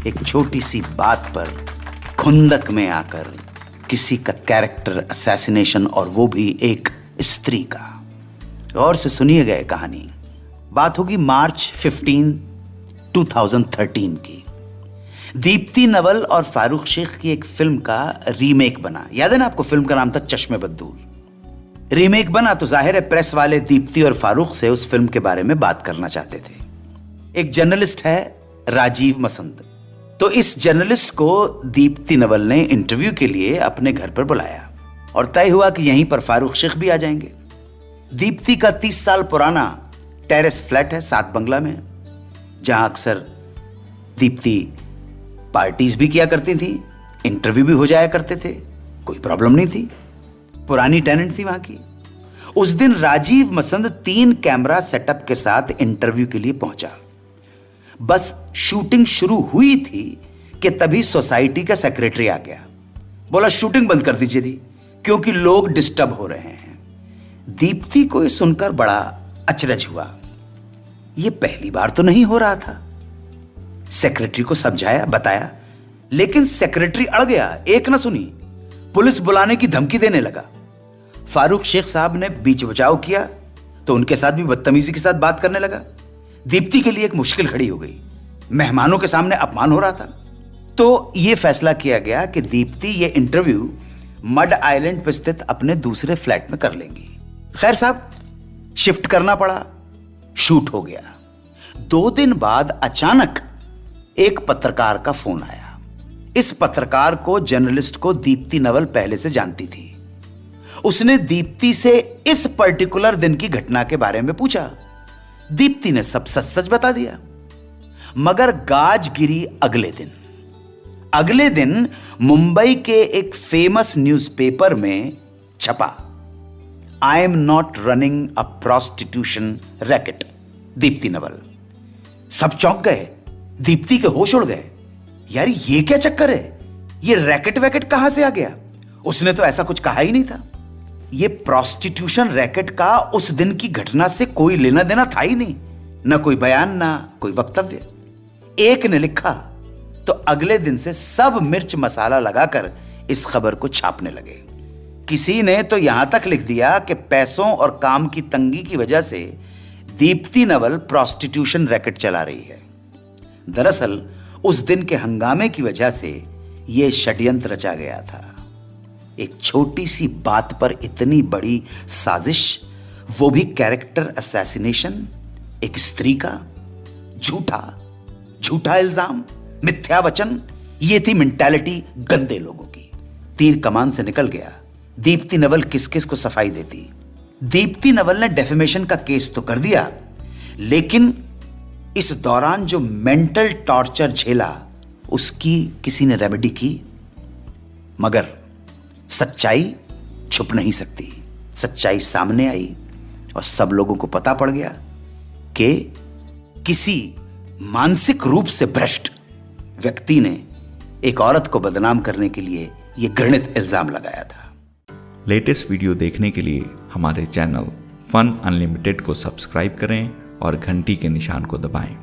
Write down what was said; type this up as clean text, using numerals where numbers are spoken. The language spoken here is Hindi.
एक छोटी सी बात पर खुंदक में आकर किसी का कैरेक्टर असैसिनेशन, और वो भी एक स्त्री का। और से सुनिए गए कहानी। बात होगी मार्च 15, 2013 की। दीप्ति नवल और फारूक शेख की एक फिल्म का रीमेक बना। याद है ना आपको? फिल्म का नाम था चश्मे बद्दूर। रीमेक बना तो जाहिर है प्रेस वाले दीप्ति और फारूक से उस फिल्म के बारे में बात करना चाहते थे। एक जर्नलिस्ट है राजीव मसंद, तो इस जर्नलिस्ट को दीप्ति नवल ने इंटरव्यू के लिए अपने घर पर बुलाया और तय हुआ कि यहीं पर फारूक शेख भी आ जाएंगे। दीप्ति का 30 साल पुराना टेरेस फ्लैट है 7 बंगला में, जहां अक्सर दीप्ति पार्टीज भी किया करती थी, इंटरव्यू भी हो जाया करते थे, कोई प्रॉब्लम नहीं थी। पुरानी टेनेंट थी वहां की। उस दिन राजीव मसंद 3 कैमरा सेटअप के साथ इंटरव्यू के लिए पहुंचा। बस शूटिंग शुरू हुई थी कि तभी सोसाइटी का सेक्रेटरी आ गया। बोला शूटिंग बंद कर दीजिए दी, क्योंकि लोग डिस्टर्ब हो रहे हैं। दीप्ति को ये सुनकर बड़ा अचरज हुआ। ये पहली बार तो नहीं हो रहा था। सेक्रेटरी को समझाया, बताया, लेकिन सेक्रेटरी अड़ गया, एक न सुनी, पुलिस बुलाने की धमकी देने लगा। फारूक शेख साहब ने बीच बचाव किया तो उनके साथ भी बदतमीजी के साथ बात करने लगा। दीप्ति के लिए एक मुश्किल खड़ी हो गई। मेहमानों के सामने अपमान हो रहा था। तो यह फैसला किया गया कि दीप्ति ये इंटरव्यू मड आइलैंड पर स्थित अपने दूसरे फ्लैट में कर लेंगी। खैर साहब, शिफ्ट करना पड़ा, शूट हो गया। 2 दिन बाद अचानक एक पत्रकार का फोन आया। इस पत्रकार को, जर्नलिस्ट को, दीप्ति नवल पहले से जानती थी। उसने दीप्ति से इस पर्टिकुलर दिन की घटना के बारे में पूछा। दीप्ति ने सब सच सच बता दिया। मगर गाज गिरी अगले दिन। अगले दिन मुंबई के एक फेमस न्यूज़पेपर में छपा, I am not running a prostitution racket, Deepti Naval. सब चौंक गए, दीप्ति के होश उड़ गए। यार ये क्या चक्कर है? ये रैकेट वैकेट कहां से आ गया? उसने तो ऐसा कुछ कहा ही नहीं था। ये प्रोस्टिट्यूशन रैकेट का उस दिन की घटना से कोई लेना देना था ही नहीं, ना कोई बयान, ना कोई वक्तव्य। एक ने लिखा तो अगले दिन से सब मिर्च मसाला लगाकर इस खबर को छापने लगे। किसी ने तो यहां तक लिख दिया कि पैसों और काम की तंगी की वजह से दीप्ति नवल प्रोस्टिट्यूशन रैकेट चला रही है। दरअसल उस दिन के हंगामे की वजह से यह षड्यंत्र रचा गया था। एक छोटी सी बात पर इतनी बड़ी साजिश, वो भी कैरेक्टर असैसिनेशन, एक स्त्री का। झूठा इल्जाम, मिथ्या वचन, ये थी मेंटालिटी गंदे लोगों की। तीर कमान से निकल गया। दीप्ति नवल किस किस को सफाई देती। दीप्ति नवल ने डेफेमेशन का केस तो कर दिया, लेकिन इस दौरान जो मेंटल टॉर्चर झेला उसकी किसी ने रेमेडी की। मगर सच्चाई छुप नहीं सकती। सच्चाई सामने आई और सब लोगों को पता पड़ गया कि किसी मानसिक रूप से भ्रष्ट व्यक्ति ने एक औरत को बदनाम करने के लिए यह घृणित इल्जाम लगाया था। लेटेस्ट वीडियो देखने के लिए हमारे चैनल फन अनलिमिटेड को सब्सक्राइब करें और घंटी के निशान को दबाएं।